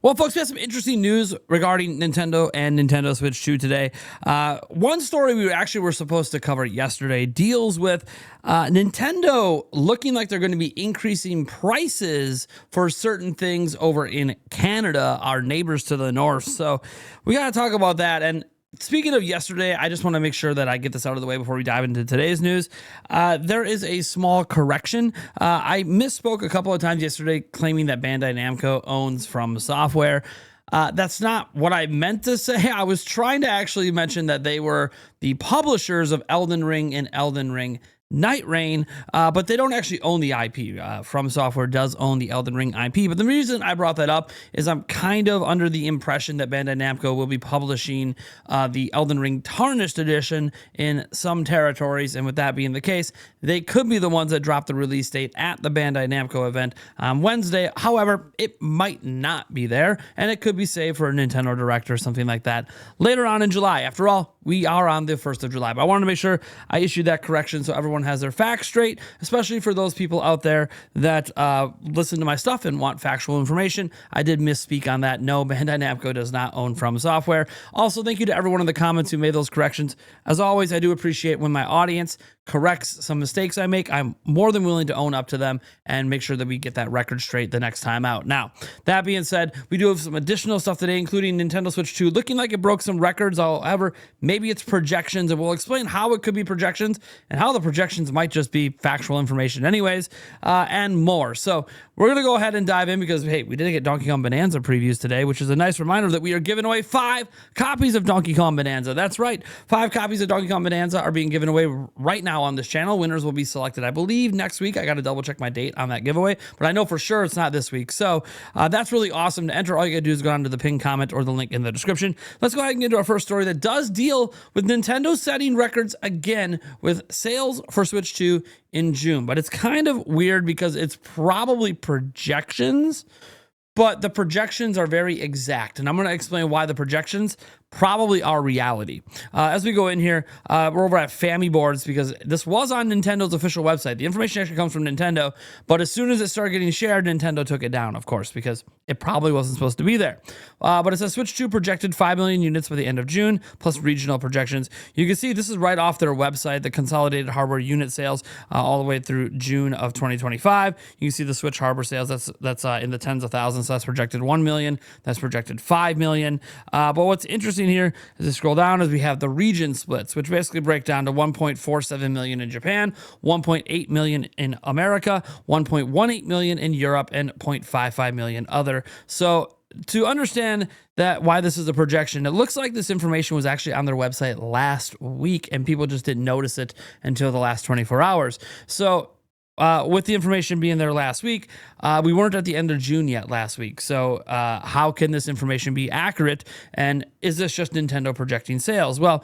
Well, folks, we have some interesting news regarding Nintendo and Nintendo Switch 2 today. One story we actually were supposed to cover yesterday deals with Nintendo looking like they're going to be increasing prices for certain things over in Canada, our neighbors to the north. So we got to talk about that. And speaking of yesterday, I just want to make sure that I get this out of the way before we dive into today's news. There is a small correction. I misspoke a couple of times yesterday claiming that Bandai Namco owns From Software. That's not what I meant to say. I was trying to actually mention that they were the publishers of Elden Ring and Elden Ring Night Rain, but they don't actually own the IP. From Software does own the Elden Ring IP, but the reason I brought that up is I'm kind of under the impression that Bandai Namco will be publishing the Elden Ring Tarnished Edition in some territories, and with that being the case, they could be the ones that drop the release date at the Bandai Namco event on Wednesday. However, it might not be there, and it could be saved for a Nintendo Direct or something like that later on in July. After all, we are on the 1st of July, but I wanted to make sure I issued that correction so everyone has their facts straight, especially for those people out there that listen to my stuff and want factual information. I did misspeak on that. No, Bandai Namco does not own From Software. Also, thank you to everyone in the comments who made those corrections. As always, I do appreciate when my audience corrects some mistakes I make. I'm more than willing to own up to them and make sure that we get that record straight the next time out. Now, that being said, we do have some additional stuff today, including Nintendo Switch 2 looking like it broke some records. However, maybe it's projections, and we'll explain how it could be projections and how the projections might just be factual information anyways, and more. So we're going to go ahead and dive in because, hey, we did get Donkey Kong Bonanza previews today, which is a nice reminder that we are giving away 5 copies of Donkey Kong Bonanza. That's right. 5 copies of Donkey Kong Bonanza are being given away right now on this channel. Winners will be selected, I believe, next week. I got to double check my date on that giveaway, but I know for sure it's not this week. So that's really awesome. To enter, all you got to do is go down to the pinned comment or the link in the description. Let's go ahead and get into our first story that does deal with Nintendo setting records again with sales for Switch 2 in June. But it's kind of weird because it's probably projections, but the projections are very exact. And I'm going to explain why the projections probably are reality. As we go in here, we're over at Family Boards because this was on Nintendo's official website. The information actually comes from Nintendo, but as soon as it started getting shared, Nintendo took it down, of course, because it probably wasn't supposed to be there. But it says Switch 2 projected 5 million units by the end of June, plus regional projections. You can see this is right off their website, the consolidated hardware unit sales all the way through June of 2025. You can see the Switch hardware sales, that's in the tens of thousands. So that's projected 1 million, that's projected 5 million. But what's interesting here as I scroll down is we have the region splits, which basically break down to 1.47 million in Japan, 1.8 million in America, 1.18 million in Europe, and 0.55 million other. So to understand that why this is a projection, it looks like this information was actually on their website last week and people just didn't notice it until the last 24 hours. So with the information being there last week, we weren't at the end of June yet last week. So how can this information be accurate? And is this just Nintendo projecting sales? Well,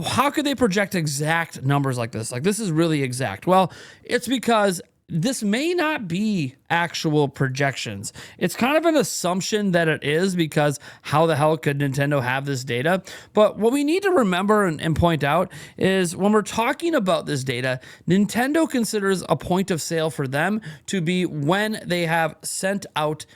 how could they project exact numbers like this? Like, this is really exact. Well, it's because this may not be actual projections. It's kind of an assumption that it is, because how the hell could Nintendo have this data? But what we need to remember and point out is when we're talking about this data, Nintendo considers a point of sale for them to be when they have sent out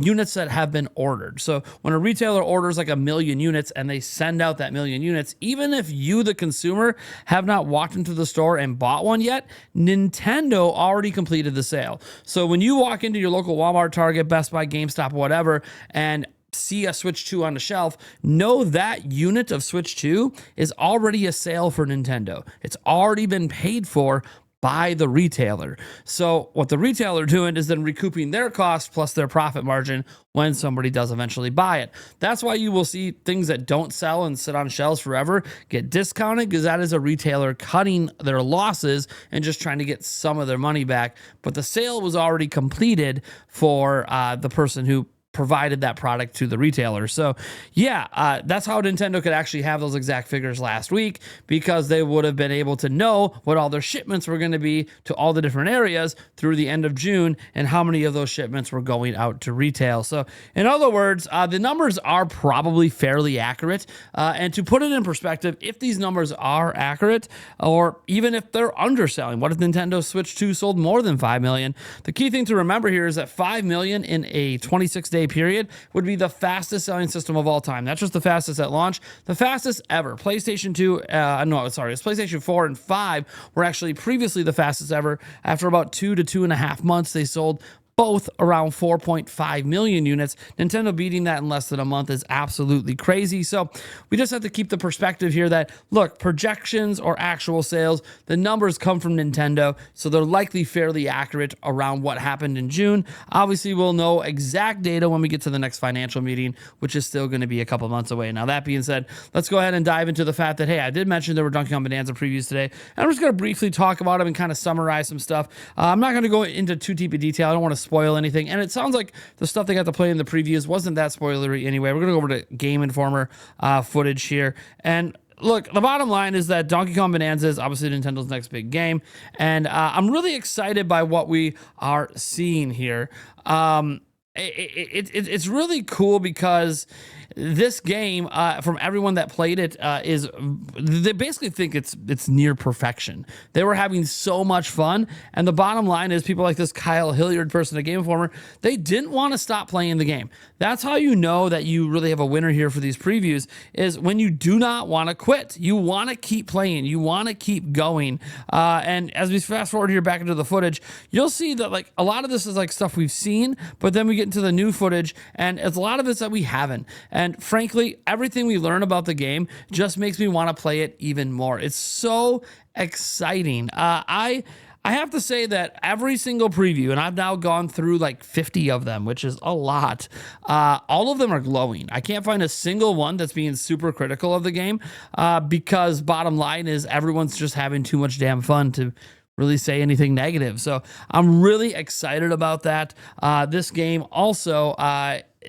units that have been ordered. So when a retailer orders like 1 million units and they send out that 1 million units, even if you, the consumer, have not walked into the store and bought one yet, Nintendo already completed the sale. So when you walk into your local Walmart, Target, Best Buy, GameStop, whatever, and see a Switch 2 on the shelf, know that unit of Switch 2 is already a sale for Nintendo. It's already been paid for by the retailer. So what the retailer doing is then recouping their cost plus their profit margin when somebody does eventually buy it. That's why you will see things that don't sell and sit on shelves forever get discounted, because that is a retailer cutting their losses and just trying to get some of their money back. But the sale was already completed for the person who provided that product to the retailer. So yeah, that's how Nintendo could actually have those exact figures last week, because they would have been able to know what all their shipments were going to be to all the different areas through the end of June and how many of those shipments were going out to retail. So in other words, the numbers are probably fairly accurate. And to put it in perspective, if these numbers are accurate, or even if they're underselling, what if Nintendo Switch 2 sold more than 5 million? The key thing to remember here is that 5 million in a 26-day 6-day period would be the fastest selling system of all time. That's just the fastest at launch, the fastest ever. PlayStation 2, it's PlayStation 4 and 5 were actually previously the fastest ever. After about 2 to 2.5 months, they sold both around 4.5 million units. Nintendo beating that in less than a month is absolutely crazy. So we just have to keep the perspective here that, look, projections or actual sales, the numbers come from Nintendo, so they're likely fairly accurate around what happened in June. Obviously, we'll know exact data when we get to the next financial meeting, which is still going to be a couple months away. Now, that being said, let's go ahead and dive into the fact that, hey, I did mention there were Donkey Kong Bonanza previews today, and I'm just going to briefly talk about them and kind of summarize some stuff. I'm not going to go into too deep a detail. I don't want to spoil anything, and it sounds like the stuff they got to play in the previews wasn't that spoilery anyway. We're gonna go over to Game Informer footage here, and look, the bottom line is that Donkey Kong Bonanza is obviously Nintendo's next big game, and I'm really excited by what we are seeing here. It's really cool because this game, from everyone that played it, they basically think it's near perfection. They were having so much fun, and the bottom line is people like this Kyle Hilliard person at Game Informer, they didn't want to stop playing the game. That's how you know that you really have a winner here for these previews, is when you do not want to quit. You want to keep playing. You want to keep going. And as we fast forward here back into the footage, you'll see that like a lot of this is like stuff we've seen, but then we get into the new footage, and it's a lot of it's that we haven't. And frankly, everything we learn about the game just makes me want to play it even more. It's so exciting. I have to say that every single preview, and I've now gone through like 50 of them, which is a lot, all of them are glowing. I can't find a single one that's being super critical of the game, because bottom line is everyone's just having too much damn fun to really say anything negative. So I'm really excited about that. This game also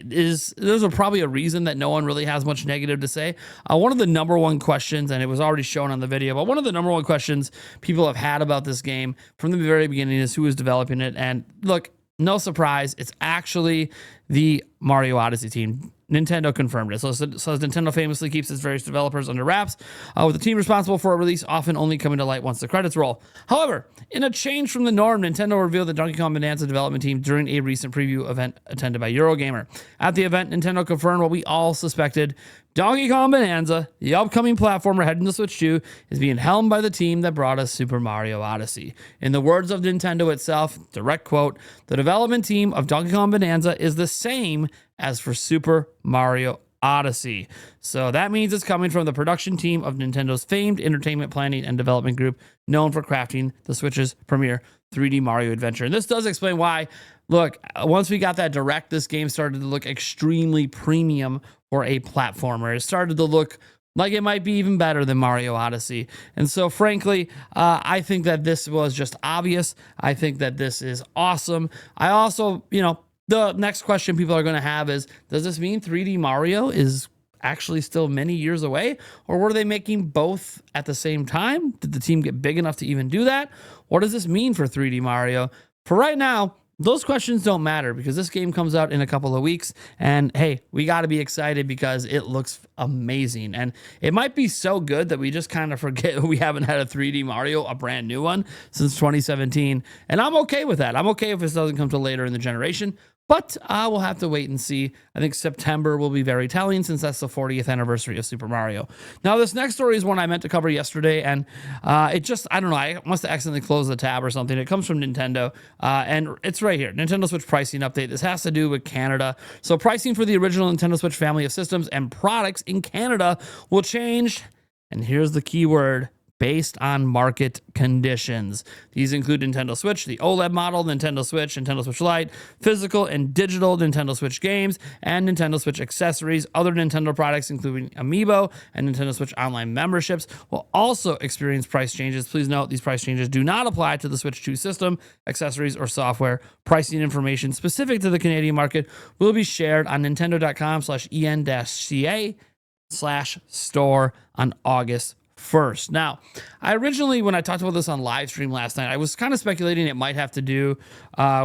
there's probably a reason that no one really has much negative to say. One of the number one questions, and it was already shown on the video, but one of the number one questions people have had about this game from the very beginning is who is developing it. And look, no surprise, it's actually the Mario Odyssey team. Nintendo confirmed it. So Nintendo famously keeps its various developers under wraps, with the team responsible for a release often only coming to light once the credits roll. However, in a change from the norm, Nintendo revealed the Donkey Kong Bonanza development team during a recent preview event attended by Eurogamer. At the event, Nintendo confirmed what we all suspected. Donkey Kong Bonanza, the upcoming platformer heading to Switch 2, is being helmed by the team that brought us Super Mario Odyssey. In the words of Nintendo itself, direct quote, "The development team of Donkey Kong Bonanza is the same as for Super Mario Odyssey." So that means it's coming from the production team of Nintendo's famed entertainment planning and development group, known for crafting the Switch's premier 3D Mario adventure. And this does explain why, look, once we got that direct, this game started to look extremely premium for a platformer. It started to look like it might be even better than Mario Odyssey. And so, frankly, I think that this was just obvious. I think that this is awesome. I also, the next question people are going to have is, does this mean 3D Mario is actually still many years away? Or were they making both at the same time? Did the team get big enough to even do that? What does this mean for 3D Mario? For right now, those questions don't matter because this game comes out in a couple of weeks, and hey, we got to be excited because it looks amazing. And it might be so good that we just kind of forget we haven't had a 3D Mario, a brand new one, since 2017. And I'm okay with that. I'm okay if this doesn't come till later in the generation. But we'll have to wait and see. I think September will be very telling since that's the 40th anniversary of Super Mario. Now, this next story is one I meant to cover yesterday, and it just, I don't know, I must have accidentally closed the tab or something. It comes from Nintendo, and it's right here. Nintendo Switch pricing update. This has to do with Canada. So pricing for the original Nintendo Switch family of systems and products in Canada will change, and here's the key word, based on market conditions. These include Nintendo Switch, the OLED model, Nintendo Switch, Nintendo Switch Lite, physical and digital Nintendo Switch games, and Nintendo Switch accessories. Other Nintendo products, including Amiibo and Nintendo Switch Online memberships, will also experience price changes. Please note, these price changes do not apply to the Switch 2 system, accessories, or software. Pricing information specific to the Canadian market will be shared on nintendo.com/en-ca/store on August 1st. Now, I originally, when I talked about this on live stream last night, I was kind of speculating it might have to do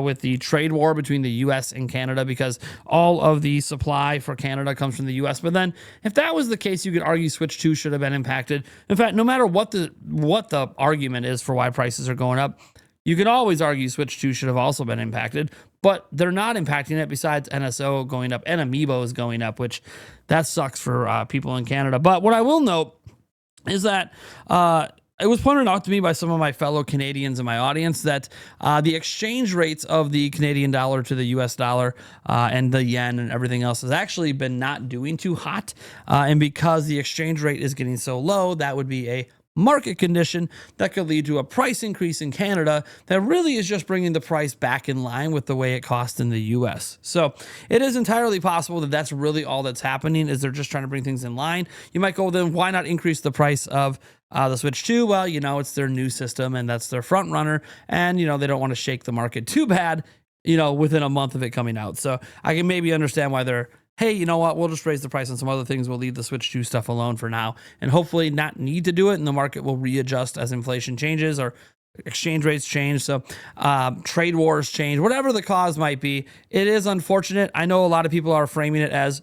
with the trade war between the U.S. and Canada, because all of the supply for Canada comes from the U.S. But then, if that was the case, you could argue Switch 2 should have been impacted. In fact, no matter what the argument is for why prices are going up, you can always argue Switch 2 should have also been impacted. but they're not impacting it besides NSO going up and Amiibo is going up, which that sucks for people in Canada. But what I will note is that it was pointed out to me by some of my fellow Canadians in my audience that the exchange rates of the Canadian dollar to the US dollar and the yen and everything else has actually been not doing too hot. And because the exchange rate is getting so low, that would be a market condition that could lead to a price increase in Canada that really is just bringing the price back in line with the way it costs in the US. So it is entirely possible that that's really all that's happening, is they're just trying to bring things in line. You might go, then why not increase the price of the Switch 2? Well, it's their new system and that's their front runner. And, they don't want to shake the market too bad, within a month of it coming out. So I can maybe understand why they're, hey, you know what, we'll just raise the price on some other things. We'll leave the Switch 2 stuff alone for now and hopefully not need to do it. And the market will readjust as inflation changes or exchange rates change. So trade wars change, whatever the cause might be. It is unfortunate. I know a lot of people are framing it as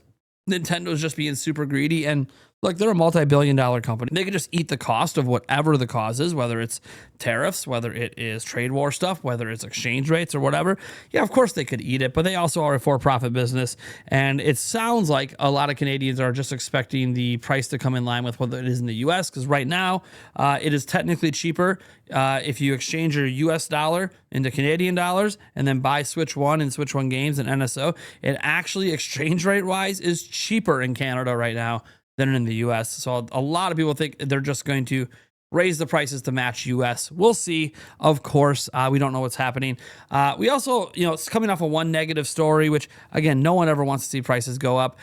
Nintendo's just being super greedy, and look, they're a multi-billion-dollar company. They can just eat the cost of whatever the cause is, whether it's tariffs, whether it is trade war stuff, whether it's exchange rates or whatever. Yeah, of course they could eat it, but they also are a for-profit business. And it sounds like a lot of Canadians are just expecting the price to come in line with what it is in the US, because right now it is technically cheaper if you exchange your US dollar into Canadian dollars and then buy Switch 1 and Switch 1 games and NSO. It actually, exchange rate-wise, is cheaper in Canada right now than in the US. So a lot of people think they're just going to raise the prices to match US. We'll see. Of course, we don't know what's happening. We also, it's coming off of one negative story, which again, no one ever wants to see prices go up.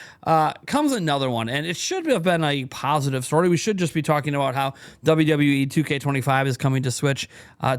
Comes another one, and it should have been a positive story. We should just be talking about how WWE 2K25 is coming to Switch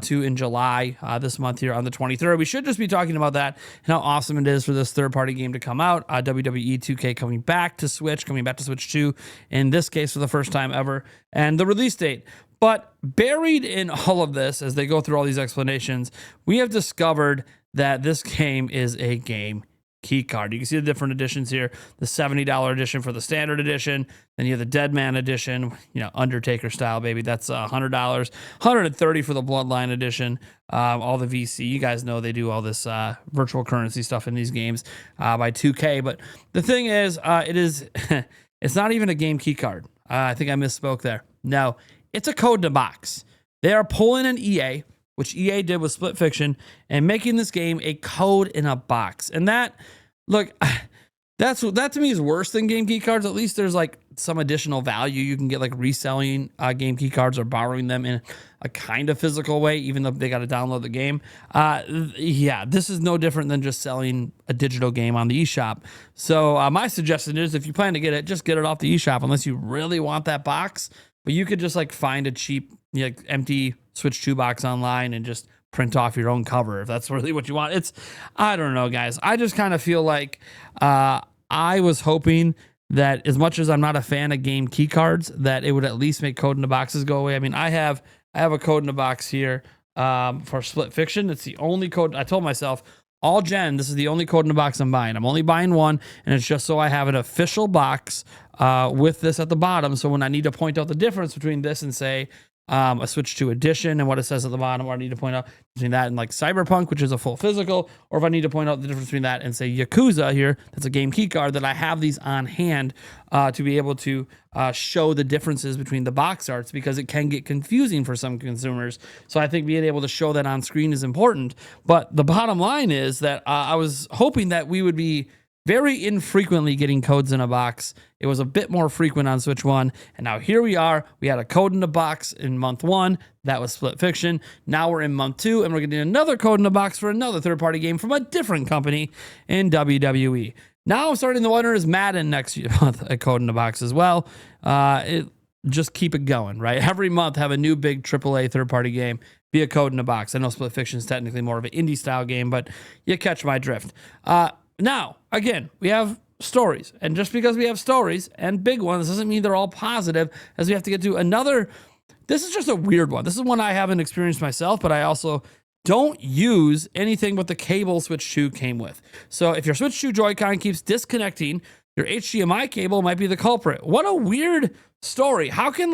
2 in July this month here on the 23rd. We should just be talking about that and how awesome it is for this third-party game to come out. WWE 2K coming back to Switch 2, in this case for the first time ever, and the release date. But buried in all of this, as they go through all these explanations, we have discovered that this game is a game key card. You can see the different editions here. The $70 edition for the standard edition. Then you have the Dead Man edition, Undertaker style, baby. That's $100. $130 for the Bloodline edition. All the VC. You guys know they do all this virtual currency stuff in these games by 2K. But the thing is, it's not even a game key card. I think I misspoke there. No. It's a code in a box. They are pulling an EA, which EA did with Split Fiction, and making this game a code in a box. And that to me is worse than game key cards. At least there's like some additional value. You can get like reselling game key cards or borrowing them in a kind of physical way, even though they got to download the game. Yeah, this is no different than just selling a digital game on the eShop. So my suggestion is, if you plan to get it, just get it off the eShop, unless you really want that box. But you could just like find a cheap, empty Switch 2 box online and just print off your own cover if that's really what you want. I don't know, guys. I just kind of feel like I was hoping that, as much as I'm not a fan of game key cards, that it would at least make code in the boxes go away. I mean, I have a code in the box here for Split Fiction. It's the only code. I told myself, all gen, this is the only code in the box I'm buying. I'm only buying one, and it's just so I have an official box with this at the bottom. So when I need to point out the difference between this and, say, a Switch 2 edition and what it says at the bottom, or I need to point out between that and like Cyberpunk, which is a full physical, or if I need to point out the difference between that and, say, Yakuza here, that's a game key card, that I have these on hand to be able to show the differences between the box arts, because it can get confusing for some consumers. So I think being able to show that on screen is important. But the bottom line is that I was hoping that we would be very infrequently getting codes in a box. It was a bit more frequent on Switch 1, and now here we are. We had a code in the box in month 1. That was Split Fiction. Now we're in month 2, and we're getting another code in the box for another third-party game from a different company in WWE. Now I'm starting to wonder, is Madden next month a code in the box as well? Just keep it going, right? Every month have a new big AAA third-party game be a code in the box. I know Split Fiction is technically more of an indie-style game, but you catch my drift. Now, again, we have stories. And just because we have stories and big ones doesn't mean they're all positive, as we have to get to another. This is just a weird one. This is one I haven't experienced myself, but I also don't use anything but the cable Switch 2 came with. So if your Switch 2 Joy-Con keeps disconnecting, your HDMI cable might be the culprit. What a weird story. How can,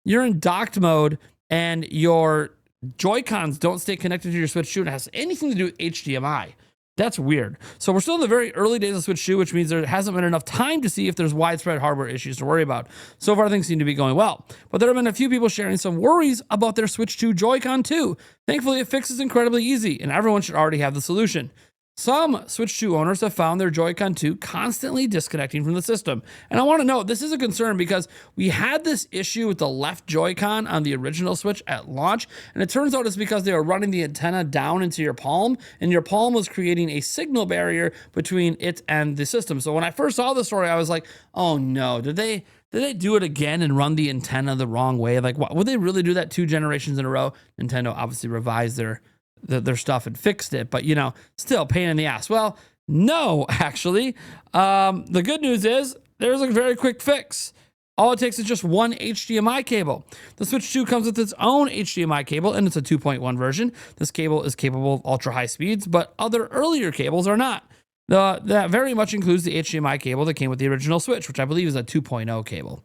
you're in docked mode and your Joy-Cons don't stay connected to your Switch 2 and it has anything to do with HDMI? That's weird. So we're still in the very early days of Switch 2, which means there hasn't been enough time to see if there's widespread hardware issues to worry about. So far, things seem to be going well. But there have been a few people sharing some worries about their Switch 2 Joy-Con 2. Thankfully, the fix is incredibly easy, and everyone should already have the solution. Some Switch 2 owners have found their Joy-Con 2 constantly disconnecting from the system. And I want to note, this is a concern because we had this issue with the left Joy-Con on the original Switch at launch, and it turns out it's because they were running the antenna down into your palm, and your palm was creating a signal barrier between it and the system. So when I first saw the story, I was like, oh no, did they do it again and run the antenna the wrong way? Like, what, would they really do that 2 generations in a row? Nintendo obviously revised their stuff and fixed it, but still pain in the ass. Well, no, actually. The good news is there's a very quick fix. All it takes is just one HDMI cable. The Switch 2 comes with its own HDMI cable, and it's a 2.1 version. This cable is capable of ultra high speeds, but other earlier cables are not. That very much includes the HDMI cable that came with the original Switch, which I believe is a 2.0 cable.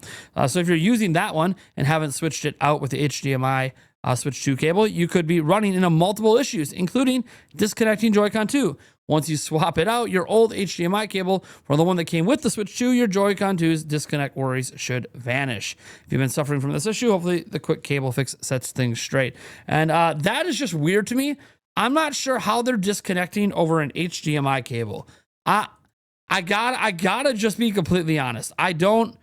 So if you're using that one and haven't switched it out with the HDMI Switch 2 cable, you could be running into multiple issues, including disconnecting Joy-Con 2. Once you swap it out, your old HDMI cable for the one that came with the Switch 2, your Joy-Con 2's disconnect worries should vanish. If you've been suffering from this issue, hopefully the quick cable fix sets things straight. And that is just weird to me. I'm not sure how they're disconnecting over an HDMI cable. I gotta just be completely honest. I don't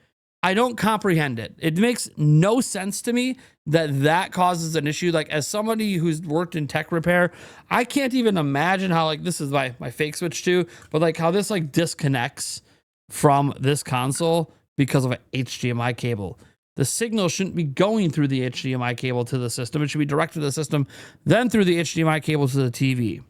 comprehend it. It makes no sense to me that causes an issue. Like, as somebody who's worked in tech repair, I can't even imagine how, like, this is my fake Switch 2, but like how this like disconnects from this console because of an HDMI cable. The signal shouldn't be going through the HDMI cable to the system. It should be directed to the system, then through the HDMI cable to the TV.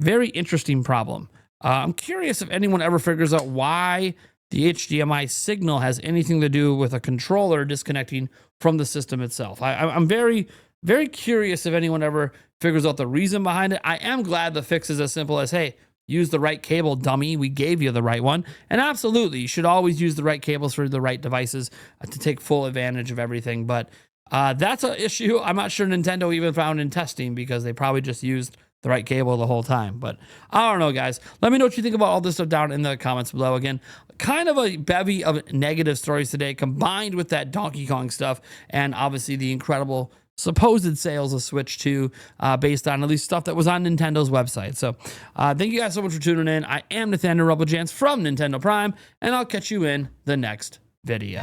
Very interesting problem. I'm curious if anyone ever figures out why the HDMI signal has anything to do with a controller disconnecting from the system itself. I'm very, very curious if anyone ever figures out the reason behind it. I am glad the fix is as simple as, hey, use the right cable, dummy. We gave you the right one. And absolutely, you should always use the right cables for the right devices to take full advantage of everything. But that's an issue I'm not sure Nintendo even found in testing, because they probably just used the right cable the whole time. But I don't know, guys. Let me know what you think about all this stuff down in the comments below. Again, kind of a bevy of negative stories today, combined with that Donkey Kong stuff, and obviously the incredible supposed sales of Switch 2 based on at least stuff that was on Nintendo's website. So thank you guys so much for tuning in. I am Nathaniel Rebel Jans from Nintendo Prime, and I'll catch you in the next video.